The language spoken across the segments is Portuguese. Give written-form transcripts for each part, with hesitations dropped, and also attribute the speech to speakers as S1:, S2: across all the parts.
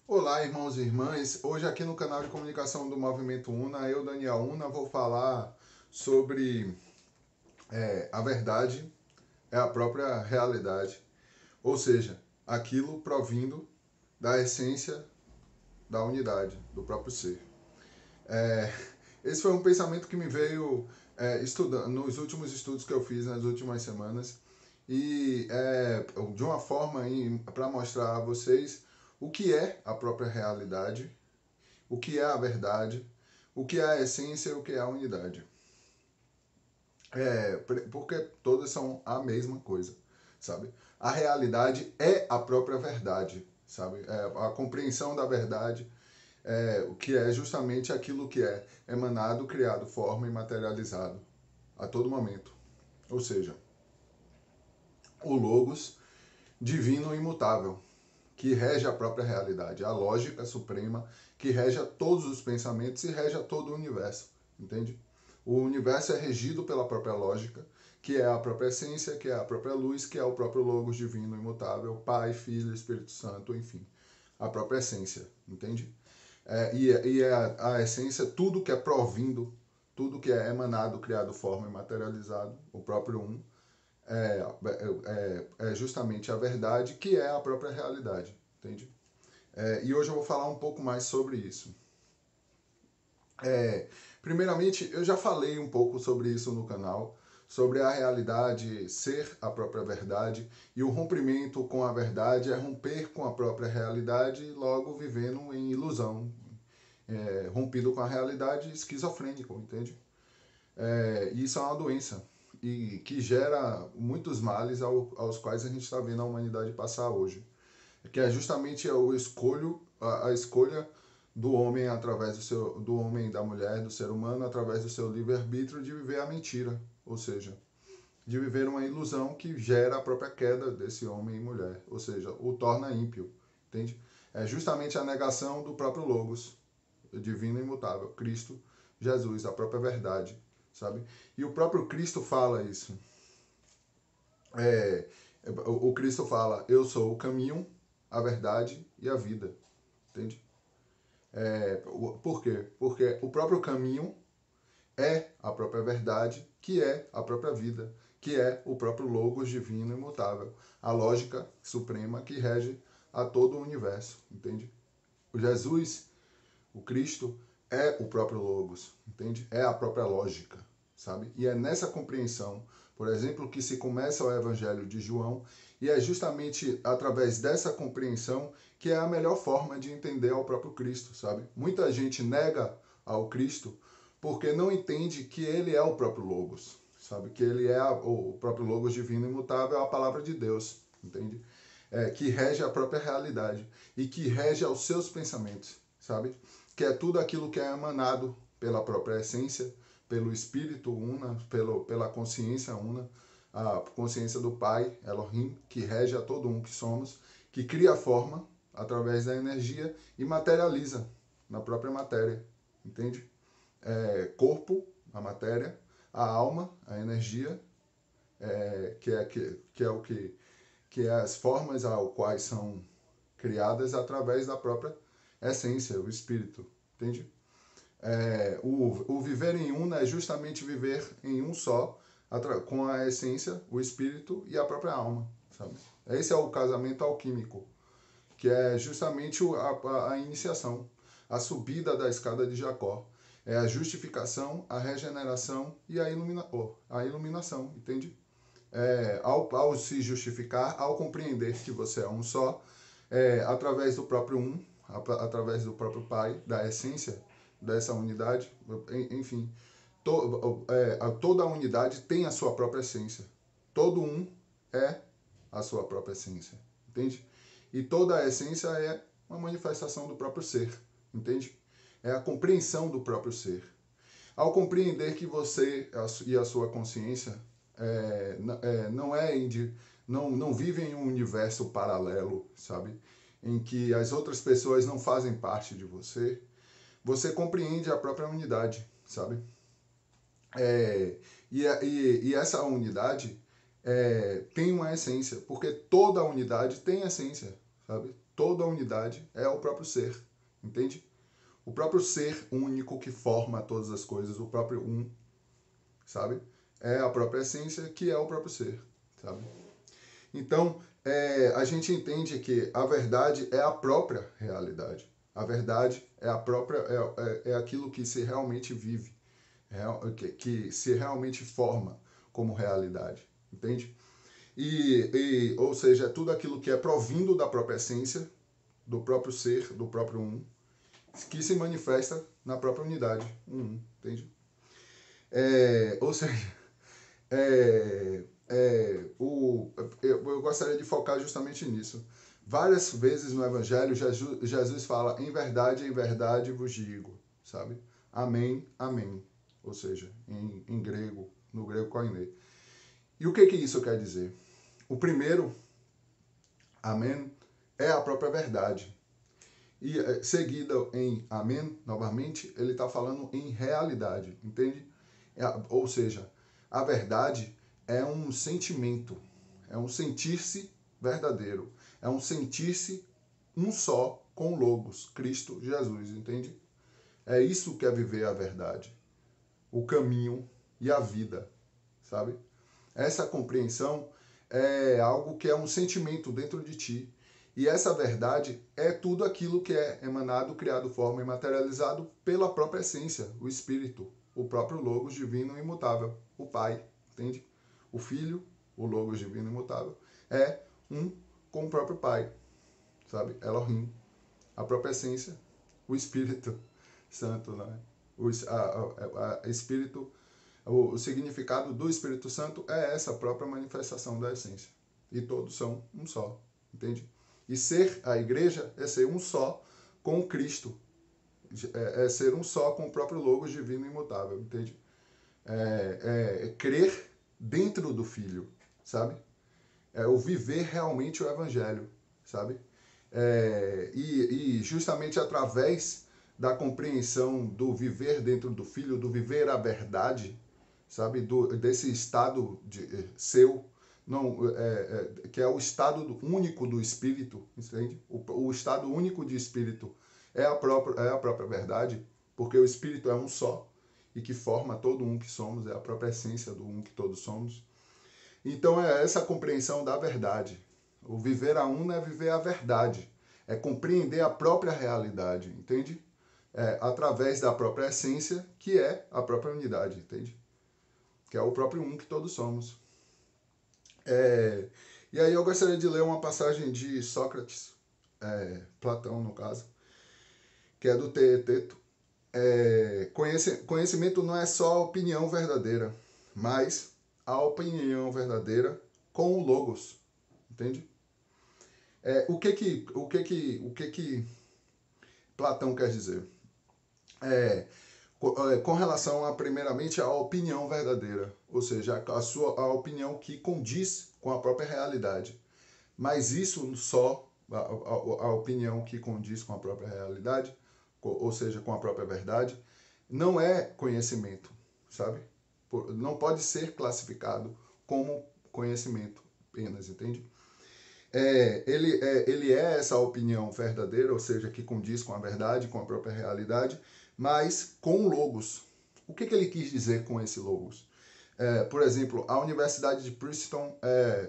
S1: Olá, irmãos e irmãs. Hoje aqui no canal de comunicação do Movimento Una, eu, Daniel Una, vou falar sobre a verdade é a própria realidade, ou seja, aquilo provindo da essência da unidade, do próprio ser. É, esse foi um pensamento que me veio estudando nos últimos estudos que eu fiz nas últimas semanas e de uma forma para mostrar a vocês o que é a própria realidade, o que é a verdade, o que é a essência e o que é a unidade. Porque todas são a mesma coisa, sabe? A realidade é a própria verdade, sabe? A compreensão da verdade, o que é justamente aquilo que é emanado, criado, forma e materializado a todo momento. Ou seja, o Logos divino e imutável, que rege a própria realidade, a lógica suprema que rege a todos os pensamentos e rege a todo o universo, entende? O universo é regido pela própria lógica, que é a própria essência, que é a própria luz, que é o próprio Logos divino imutável, Pai, Filho, Espírito Santo, enfim, a própria essência, entende? A essência, tudo que é provindo, tudo que é emanado, criado, forma e materializado, o próprio Um, é justamente a verdade, que é a própria realidade, entende? E hoje eu vou falar um pouco mais sobre isso. Primeiramente, eu já falei um pouco sobre isso no canal, sobre a realidade ser a própria verdade, e o rompimento com a verdade é romper com a própria realidade e logo vivendo em ilusão, rompido com a realidade, esquizofrênico, entende? Isso é uma doença e que gera muitos males aos quais a gente está vendo a humanidade passar hoje, que é justamente a escolha do homem através do homem e da mulher, do ser humano através do seu livre-arbítrio de viver a mentira, ou seja, de viver uma ilusão que gera a própria queda desse homem e mulher, ou seja, o torna ímpio, entende? É justamente a negação do próprio Logos, divino e imutável, Cristo, Jesus, a própria verdade, sabe? E o próprio Cristo fala isso. É, o Cristo fala, eu sou o caminho, a verdade e a vida, entende? Por quê? Porque o próprio caminho é a própria verdade, que é a própria vida, que é o próprio Logos divino e imutável, a lógica suprema que rege a todo o universo, entende? O Jesus, o Cristo, é o próprio Logos, entende? É a própria lógica, sabe? E é nessa compreensão, por exemplo, que se começa o Evangelho de João, e é justamente através dessa compreensão que é a melhor forma de entender ao próprio Cristo, sabe? Muita gente nega ao Cristo porque não entende que ele é o próprio Logos, sabe? Que ele é o próprio Logos divino imutável, a palavra de Deus, entende? Que rege a própria realidade e que rege aos seus pensamentos, sabe? Que é tudo aquilo que é emanado pela própria essência, pelo Espírito Una, pela consciência Una, a consciência do Pai, Elohim, que rege a todo um que somos, que cria forma através da energia e materializa na própria matéria, entende? Corpo, a matéria, a alma, a energia, que é o que é as formas ao quais são criadas através da própria essência, o espírito, entende? O viver em um é justamente viver em um só, com a essência, o espírito e a própria alma, sabe? Esse é o casamento alquímico, que é justamente a iniciação, a subida da escada de Jacó. É a justificação, a regeneração e a iluminação, entende? Ao se justificar, ao compreender que você é um só, através do próprio um, através do próprio Pai, da essência dessa unidade, enfim, toda a unidade tem a sua própria essência. Todo um é a sua própria essência, entende? E toda a essência é uma manifestação do próprio ser, entende? É a compreensão do próprio ser. Ao compreender que você e a sua consciência não não vivem em um universo paralelo, sabe? Em que as outras pessoas não fazem parte de você, você compreende a própria unidade, sabe? E essa unidade tem uma essência, porque toda unidade tem essência, sabe? toda a unidade é o próprio ser, entende? O próprio ser único que forma todas as coisas, o próprio um, sabe? É a própria essência que é o próprio ser, sabe? Então, a gente entende que a verdade é a própria realidade. A verdade é a própria, é aquilo que se realmente vive, que se realmente forma como realidade, entende? Ou seja, é tudo aquilo que é provindo da própria essência, do próprio ser, do próprio um, que se manifesta na própria unidade, entende? Ou seja, eu gostaria de focar justamente nisso. Várias vezes no Evangelho, Jesus fala, em verdade vos digo, sabe? Amém, amém. Ou seja, em grego, no grego koiné. E o que isso quer dizer? O primeiro, amém, é a própria verdade. E seguido em amém, novamente, ele está falando em realidade, entende? Ou seja, a verdade é um sentimento, é um sentir-se verdadeiro, é um sentir-se um só com o Logos, Cristo Jesus, entende? É isso que é viver a verdade, o caminho e a vida, sabe? Essa compreensão é algo que é um sentimento dentro de ti. E essa verdade é tudo aquilo que é emanado, criado, forma e materializado pela própria essência, o Espírito, o próprio Logos divino e imutável, o Pai, entende? O Filho, o Logos divino e imutável, é um com o próprio Pai, sabe? Elohim, a própria essência, o Espírito Santo, né? Espírito, o significado do Espírito Santo é essa própria manifestação da essência. E todos são um só, entende? E ser a igreja é ser um só com Cristo. É ser um só com o próprio Logos divino e imutável, entende? Crer dentro do Filho, sabe? É o viver realmente o Evangelho, sabe? E justamente através da compreensão do viver dentro do Filho, do viver a verdade, sabe? Desse estado seu, não, que é o estado único do Espírito, entende? O estado único de Espírito é a própria verdade, porque o Espírito é um só e que forma todo um que somos, é a própria essência do um que todos somos. Então é essa compreensão da verdade. O viver a uno é viver a verdade, é compreender a própria realidade, entende? Através da própria essência, que é a própria unidade, entende? Que é o próprio um que todos somos. E aí eu gostaria de ler uma passagem de Sócrates, Platão no caso, que é do Teeteto. Conhecimento não é só a opinião verdadeira, mas a opinião verdadeira com o Logos, entende? O que Platão quer dizer? Com relação primeiramente à opinião verdadeira, ou seja, a opinião que condiz com a própria realidade. Mas isso só, a opinião que condiz com a própria realidade, ou seja, com a própria verdade, não é conhecimento, sabe? Não pode ser classificado como conhecimento apenas, entende? Ele é essa opinião verdadeira, ou seja, que condiz com a verdade, com a própria realidade, mas com logos. O que ele quis dizer com esse logos? Por exemplo, a Universidade de Princeton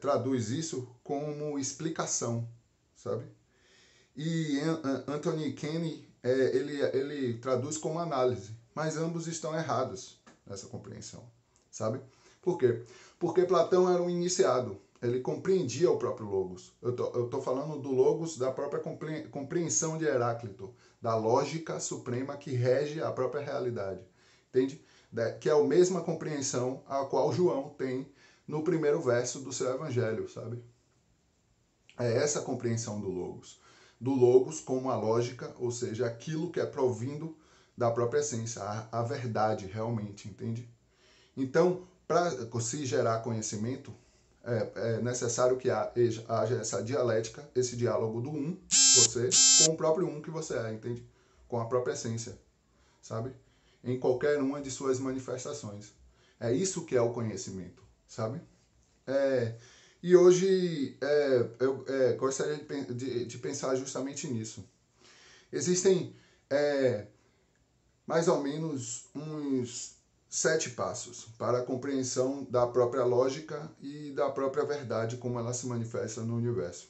S1: traduz isso como explicação, sabe? E Anthony Kenny, ele traduz como análise, mas ambos estão errados nessa compreensão, sabe? Por quê? Porque Platão era um iniciado, ele compreendia o próprio Logos. Eu tô falando do Logos da própria compreensão de Heráclito, da lógica suprema que rege a própria realidade, entende? Que é a mesma compreensão a qual João tem no primeiro verso do seu evangelho, sabe? É essa a compreensão do Logos como a lógica, ou seja, aquilo que é provindo da própria essência, a verdade realmente, entende? Então, para se gerar conhecimento, é necessário que haja essa dialética, esse diálogo do você, com o próprio que você é, entende? Com a própria essência, sabe? Em qualquer uma de suas manifestações. É isso que é o conhecimento, sabe? E hoje eu gostaria de pensar justamente nisso. Existem mais ou menos uns 7 passos para a compreensão da própria lógica e da própria verdade como ela se manifesta no universo.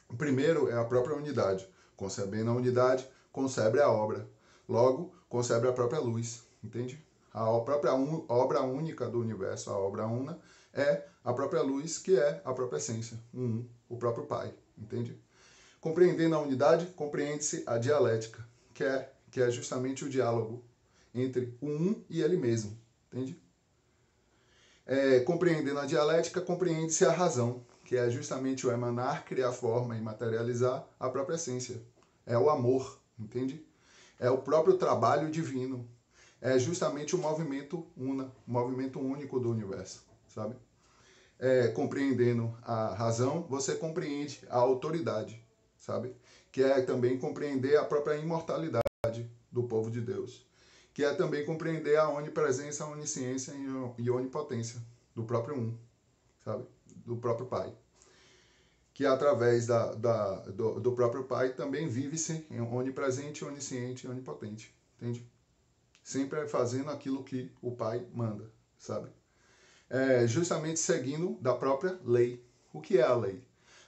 S1: O primeiro é a própria unidade. Concebendo a unidade, concebe a obra. Logo, concebe a própria luz. Entende? A própria obra única do universo, a obra una, é a própria luz, que é a própria essência, o próprio Pai. Entende? Compreendendo a unidade, compreende-se a dialética, que é justamente o diálogo entre o e ele mesmo. Entende? Compreendendo a dialética, compreende-se a razão, que é justamente o emanar, criar forma e materializar a própria essência. É o amor, entende? É o próprio trabalho divino. É justamente o movimento una, o movimento único do universo, sabe? Compreendendo a razão, você compreende a autoridade, sabe? Que é também compreender a própria imortalidade do povo de Deus. Que é também compreender a onipresença, a onisciência e a onipotência do próprio sabe? Do próprio Pai. Que através do próprio Pai também vive-se onipresente, onisciente e onipotente, entende? Sempre fazendo aquilo que o Pai manda, sabe? Justamente seguindo da própria lei. O que é a lei?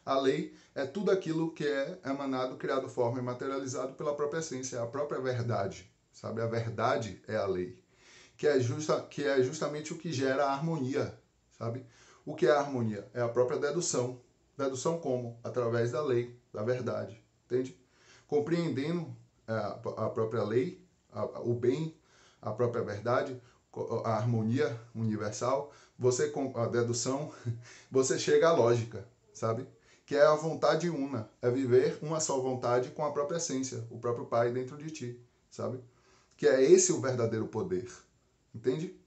S1: A lei é tudo aquilo que é emanado, criado, forma e materializado pela própria essência, é a própria verdade, sabe? A verdade é a lei, que é justamente o que gera a harmonia, sabe? O que é a harmonia? É a própria dedução. Dedução como? Através da lei, da verdade, entende? Compreendendo a própria lei, o bem, a própria verdade, a harmonia universal, você com a dedução, você chega à lógica, sabe? Que é a vontade una, é viver uma só vontade com a própria essência, o próprio Pai dentro de ti, sabe? Que é esse o verdadeiro poder, entende?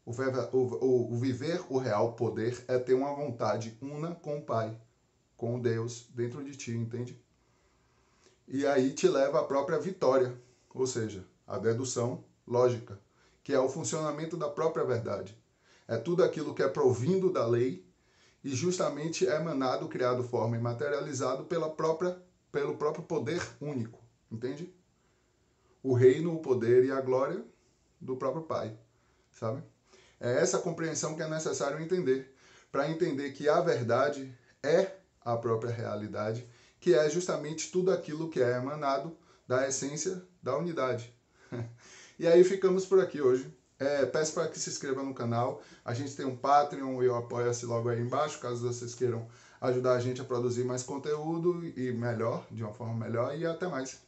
S1: O viver o real poder é ter uma vontade una com o Pai, com Deus dentro de ti, entende? E aí te leva à própria vitória, ou seja, a dedução lógica, que é o funcionamento da própria verdade. É tudo aquilo que é provindo da lei e justamente é emanado, criado, forma e materializado pelo próprio poder único, entende? O reino, o poder e a glória do próprio Pai, sabe? É essa compreensão que é necessário entender, para entender que a verdade é a própria realidade, que é justamente tudo aquilo que é emanado da essência da unidade. E aí ficamos por aqui hoje. Peço para que se inscreva no canal. A gente tem um Patreon e o Apoia-se logo aí embaixo, caso vocês queiram ajudar a gente a produzir mais conteúdo e melhor, de uma forma melhor. E até mais.